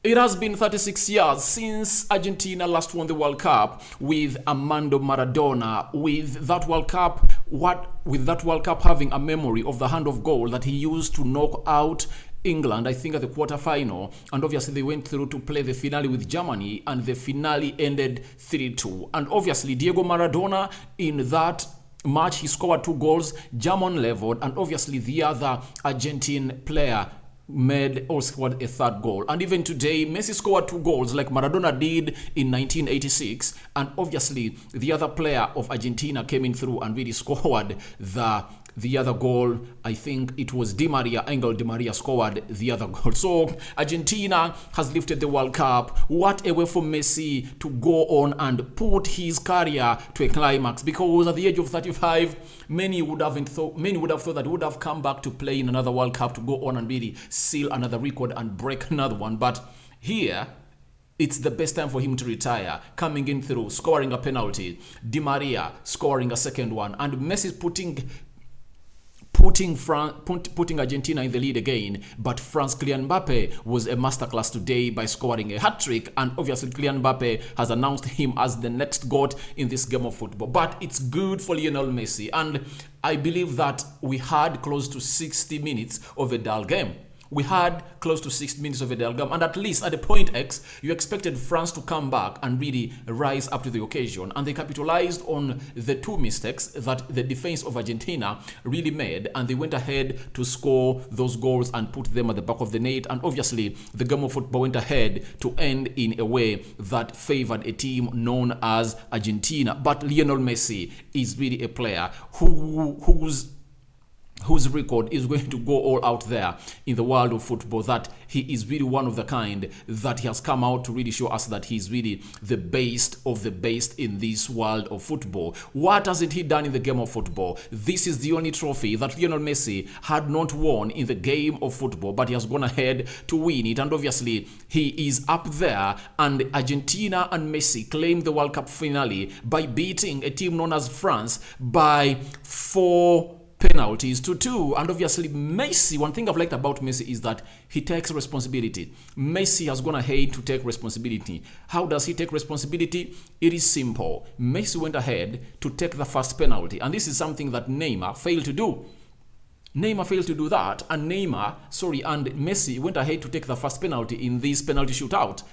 It has been 36 years since Argentina last won the World Cup with Armando Maradona. With that World Cup having a memory of the hand of goal that he used to knock out England, I think, at the quarterfinal, and obviously they went through to play the finale with Germany, and the finale ended 3-2. And obviously Diego Maradona, in that match, he scored 2 goals, German leveled, and obviously the other Argentine player made or scored a 3rd goal. And even today, Messi scored 2 goals like Maradona did in 1986, and obviously the other player of Argentina came in through and really scored the other goal. I think it was Angel Di Maria scored the other goal. So Argentina has lifted the World Cup. What a way for Messi to go on and put his career to a climax, because at the age of 35, many would have thought that he would have come back to play in another World Cup to go on and really seal another record and break another one. But here, it's the best time for him to retire, coming in through, scoring a penalty, Di Maria scoring a second one, and Messi putting Argentina in the lead again. But France Kylian Mbappe was a masterclass today by scoring a hat-trick, and obviously Kylian Mbappe has announced him as the next GOAT in this game of football. But it's good for Lionel Messi, and I believe that we had close to 60 minutes of a dull game. We had close to 6 minutes of a dull game, and at least at the point X, you expected France to come back and really rise up to the occasion, and they capitalized on the 2 mistakes that the defense of Argentina really made, and they went ahead to score those goals and put them at the back of the net. And obviously the game of football went ahead to end in a way that favored a team known as Argentina. But Lionel Messi is really a player whose record is going to go all out there in the world of football, that he is really one of the kind, that he has come out to really show us that he's really the best of the best in this world of football. What hasn't he done in the game of football? This is the only trophy that Lionel Messi had not won in the game of football, but he has gone ahead to win it, and obviously he is up there. And Argentina and Messi claimed the World Cup finale by beating a team known as France by 4 penalties to 2. And obviously Messi, one thing I've liked about Messi is that he takes responsibility. Messi has gone ahead to take responsibility. How does he take responsibility? It is simple. Messi went ahead to take the first penalty, and this is something that Neymar failed to do. Neymar failed to do that, and Messi went ahead to take the first penalty in this penalty shootout.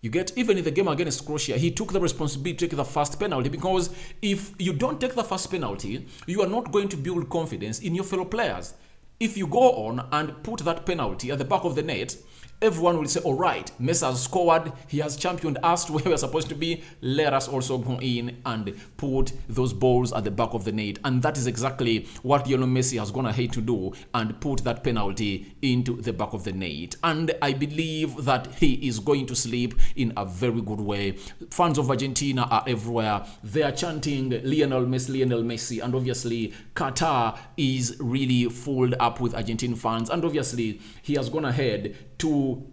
You get, even in the game against Croatia, he took the responsibility to take the first penalty, because if you don't take the first penalty, you are not going to build confidence in your fellow players. If you go on and put that penalty at the back of the net, everyone will say, all right, Messi has scored, he has championed us to where we're supposed to be, let us also go in and put those balls at the back of the net. And that is exactly what Lionel Messi has gone ahead to do, and put that penalty into the back of the net. And I believe that he is going to sleep in a very good way. Fans of Argentina are everywhere. They are chanting Lionel Messi, Lionel Messi, and obviously Qatar is really filled up with Argentine fans, and obviously he has gone ahead to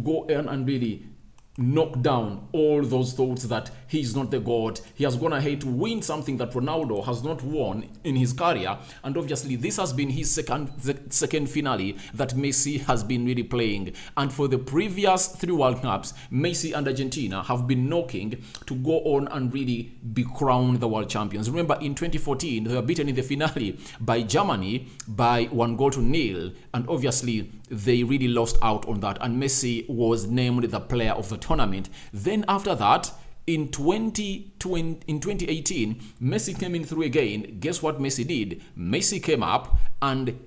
go in and really knock down all those thoughts that he's not the GOAT. He has gone ahead to win something that Ronaldo has not won in his career, and obviously this has been his second finale that Messi has been really playing. And for the previous 3 World Cups, Messi and Argentina have been knocking to go on and really be crowned the world champions. Remember, in 2014 they were beaten in the finale by Germany by 1-0, and obviously they really lost out on that, and Messi was named the player of the tournament. Then after that, in 2018, Messi came in through again. Guess what Messi did? Messi came up and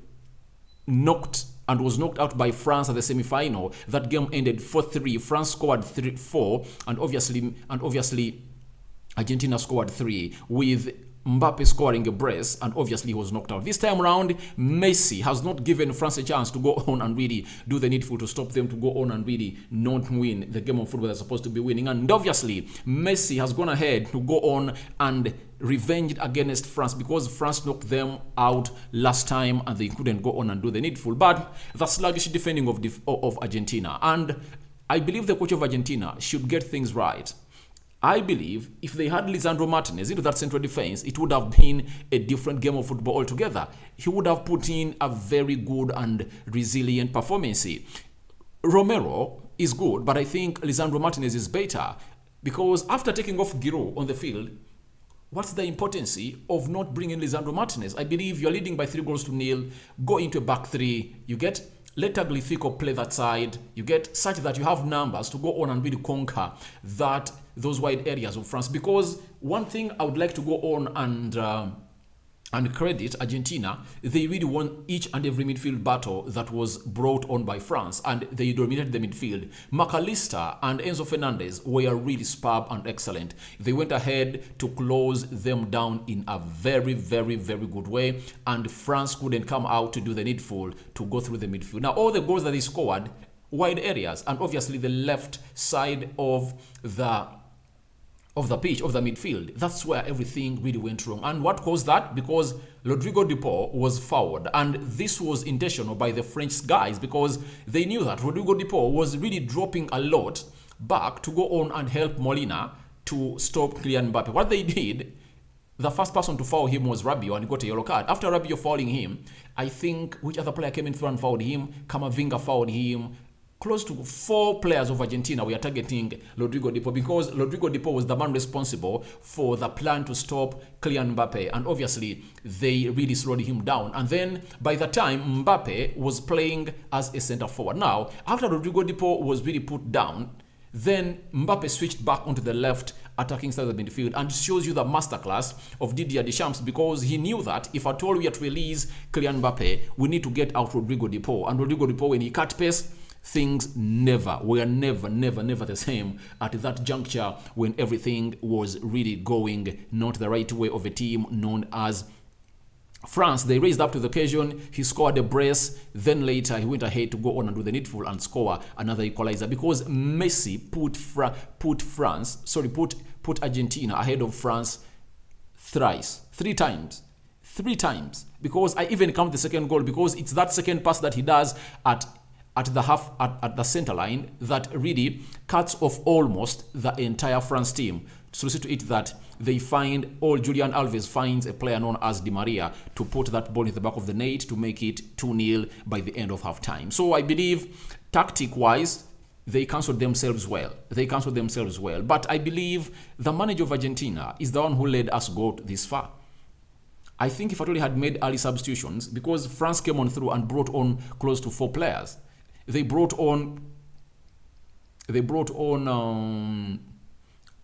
was knocked out by France at the semi-final. That game ended 4-3. France scored 4, and obviously Argentina scored 3, with Mbappe scoring a brace, and obviously he was knocked out. This time around, Messi has not given France a chance to go on and really do the needful to stop them to go on and really not win the game of football they're supposed to be winning. And obviously, Messi has gone ahead to go on and revenge against France, because France knocked them out last time and they couldn't go on and do the needful. But the sluggish defending of Argentina, and I believe the coach of Argentina should get things right. I believe if they had Lisandro Martinez into that central defense, it would have been a different game of football altogether. He would have put in a very good and resilient performance. Romero is good, but I think Lisandro Martinez is better because after taking off Giroud on the field, what's the importance of not bringing Lisandro Martinez? I believe you're leading by 3-0. Go into a back three. You get let Tagliafico play that side. You get such that you have numbers to go on and really conquer those wide areas of France. Because one thing I would like to go on and credit Argentina, they really won each and every midfield battle that was brought on by France, and they dominated the midfield. McAllister and Enzo Fernandez were really superb and excellent. They went ahead to close them down in a very, very, very good way, and France couldn't come out to do the needful to go through the midfield. Now, all the goals that they scored, wide areas, and obviously the left side of the pitch, of the midfield. That's where everything really went wrong. And what caused that? Because Rodrigo de Paul was fouled. And this was intentional by the French guys because they knew that Rodrigo de Paul was really dropping a lot back to go on and help Molina to stop Kylian Mbappe. What they did, the first person to foul him was Rabiot and he got a yellow card. After Rabiot fouling him, I think which other player came in through and fouled him? Camavinga fouled him. Close to 4 players of Argentina were targeting Rodrigo de Paul because Rodrigo de Paul was the man responsible for the plan to stop Kylian Mbappe. And obviously, they really slowed him down. And then, by the time, Mbappe was playing as a center forward. Now, after Rodrigo de Paul was really put down, then Mbappe switched back onto the left attacking side of the midfield, and it shows you the mastercless of Didier Deschamps because he knew that if at all we are to release Kylian Mbappe, we need to get out Rodrigo de Paul. And Rodrigo de Paul, when he cut pace, things were never the same at that juncture when everything was really going not the right way of a team known as France. They raised up to the occasion. He scored a brace. Then later he went ahead to go on and do the needful and score another equalizer because Messi put Argentina ahead of France three times. Because I even count the second goal because it's that second pass that he does at the center line that really cuts off almost the entire France team. So see to it that they Julian Alves finds a player known as Di Maria to put that ball in the back of the net to make it 2-0 by the end of half time. So I believe tactic-wise, they cancelled themselves well. But I believe the manager of Argentina is the one who led us go this far. I think if Atoli had made early substitutions, because France came on through and brought on close to 4 players. They brought on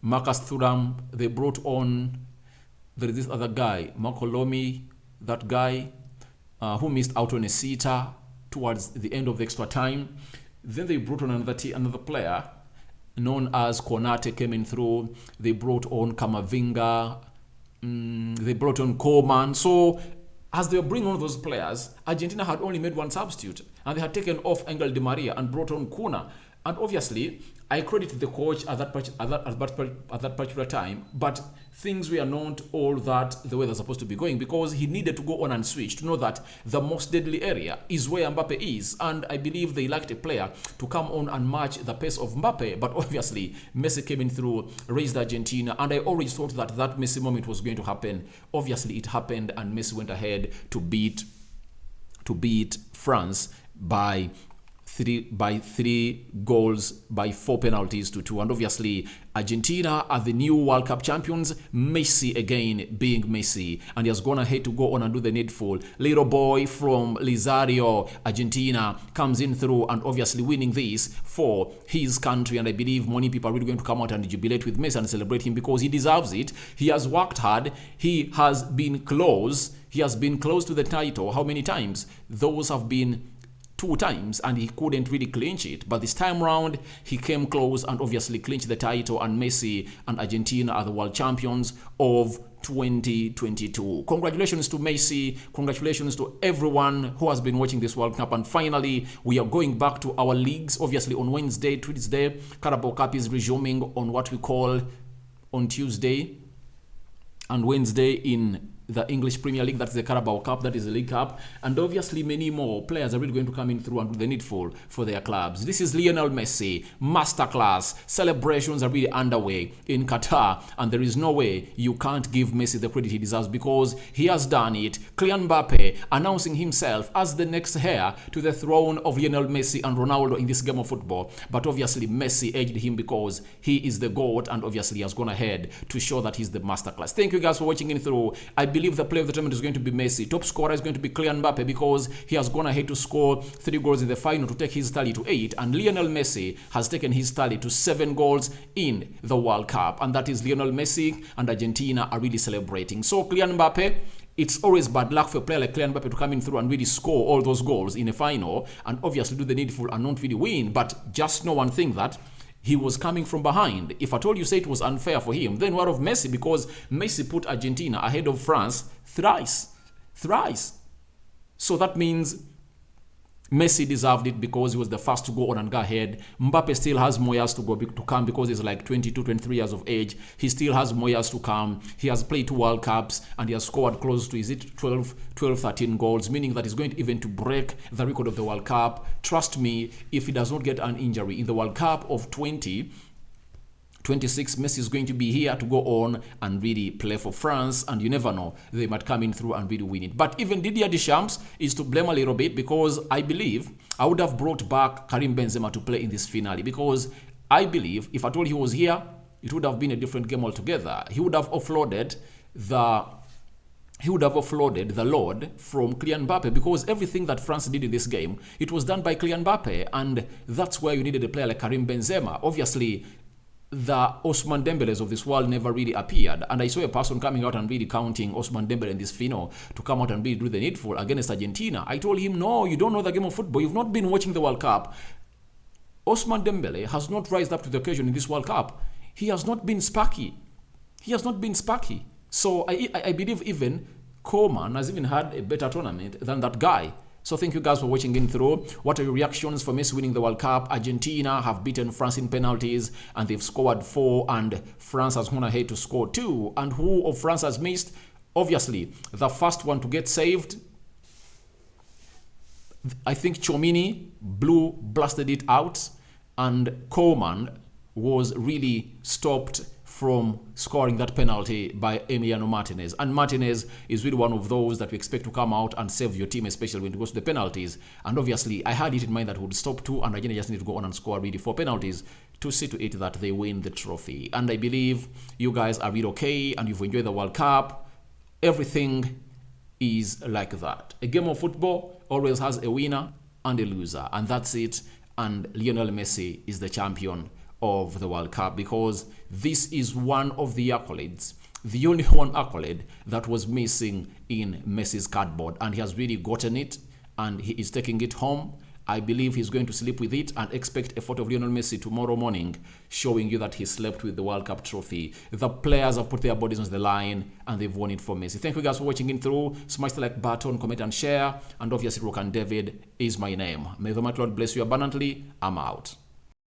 Marcus Thuram. They brought on this other guy, Marco Lomi, that guy who missed out on a sitter towards the end of the extra time. Then they brought on another player known as Konate came in through. They brought on Camavinga. They brought on Coman. So as they were bringing on those players, Argentina had only made one substitute, and they had taken off Angel Di Maria and brought on Kuna. And obviously, I credit the coach at that particular time, but things were not all that the way they're supposed to be going because he needed to go on and switch to know that the most deadly area is where Mbappe is. And I believe they lacked a player to come on and match the pace of Mbappe. But obviously, Messi came in through, raised Argentina, and I always thought that Messi moment was going to happen. Obviously, it happened, and Messi went ahead to beat France by 3 goals, by 4 penalties to 2. And obviously, Argentina are the new World Cup champions. Messi again being Messi. And he has gone ahead to go on and do the needful. Little boy from Lizario, Argentina, comes in through and obviously winning this for his country. And I believe many people are really going to come out and jubilate with Messi and celebrate him because he deserves it. He has worked hard. He has been close. He has been close to the title. How many times? Those have been 2 times, and he couldn't really clinch it. But this time round, he came close and obviously clinched the title, and Messi and Argentina are the world champions of 2022. Congratulations to Messi. Congratulations to everyone who has been watching this World Cup. And finally, we are going back to our leagues. Obviously, on Wednesday, Tuesday, Carabao Cup is resuming on what we call on Tuesday and Wednesday in the English Premier League, that's the Carabao Cup, that is the League Cup, and obviously many more players are really going to come in through and do the needful for their clubs. This is Lionel Messi, masterclass. Celebrations are really underway in Qatar, and there is no way you can't give Messi the credit he deserves because he has done it. Kylian Mbappe announcing himself as the next heir to the throne of Lionel Messi and Ronaldo in this game of football, but obviously Messi edged him because he is the GOAT, and obviously has gone ahead to show that he's the masterclass. Thank you guys for watching in through. I believe the player of the tournament is going to be Messi. Top scorer is going to be Kylian Mbappe because he has gone ahead to score 3 goals in the final to take his tally to 8, and Lionel Messi has taken his tally to 7 goals in the World Cup, and that is Lionel Messi and Argentina are really celebrating. So Kylian Mbappe, it's always bad luck for a player like Kylian Mbappe to come in through and really score all those goals in a final and obviously do the needful and not really win. But just know one thing, that he was coming from behind. If at all you say it was unfair for him, then what of Messi? Because Messi put Argentina ahead of France thrice. So that means Messi deserved it because he was the first to go on and go ahead. Mbappe still has more years to come because he's like 22, 23 years of age. He still has more years to come. He has played 2 World Cups and he has scored close to, is it 12, 13 goals, meaning that he's going to even to break the record of the World Cup. Trust me, if he does not get an injury in the World Cup of 2026, Messi is going to be here to go on and really play for France, and you never know, they might come in through and really win it. But even Didier Deschamps is to blame a little bit because I believe I would have brought back Karim Benzema to play in this finale, because I believe if at all he was here, it would have been a different game altogether. He would have offloaded the load from Kylian Mbappe, because everything that France did in this game, it was done by Kylian Mbappe, and that's where you needed a player like Karim Benzema. Obviously, the Ousmane Dembeles of this world never really appeared, and I saw a person coming out and really counting Ousmane Dembele in this final to come out and really do the needful against Argentina. I told him, no, you don't know the game of football. You've not been watching the World Cup. Ousmane Dembele has not risen up to the occasion in this World Cup. He has not been sparky. So I believe even Coman has even had a better tournament than that guy. So thank you guys for watching in through. What are your reactions for Messi winning the World Cup? Argentina have beaten France in penalties and they've scored 4, and France has gone ahead to score 2. And who of France has missed? Obviously, the first one to get saved, I think Tchouaméni blasted it out, and Coman was really stopped from scoring that penalty by Emiliano Martinez. And Martinez is really one of those that we expect to come out and save your team, especially when it goes to the penalties. And obviously, I had it in mind that would stop 2, and Argentina just need to go on and score really 4 penalties to see to it that they win the trophy. And I believe you guys are really okay, and you've enjoyed the World Cup. Everything is like that. A game of football always has a winner and a loser, and that's it. And Lionel Messi is the champion of the World Cup, because this is one of the accolades, the only one accolade that was missing in Messi's cardboard, and he has really gotten it and he is taking it home. I believe he's going to sleep with it, and expect a photo of Lionel Messi tomorrow morning showing you that he slept with the World Cup trophy. The players have put their bodies on the line and they've won it for Messi. Thank you guys for watching in through. Smash the like button, comment and share, and obviously Rokani David is my name. May the mighty Lord bless you abundantly. I'm out.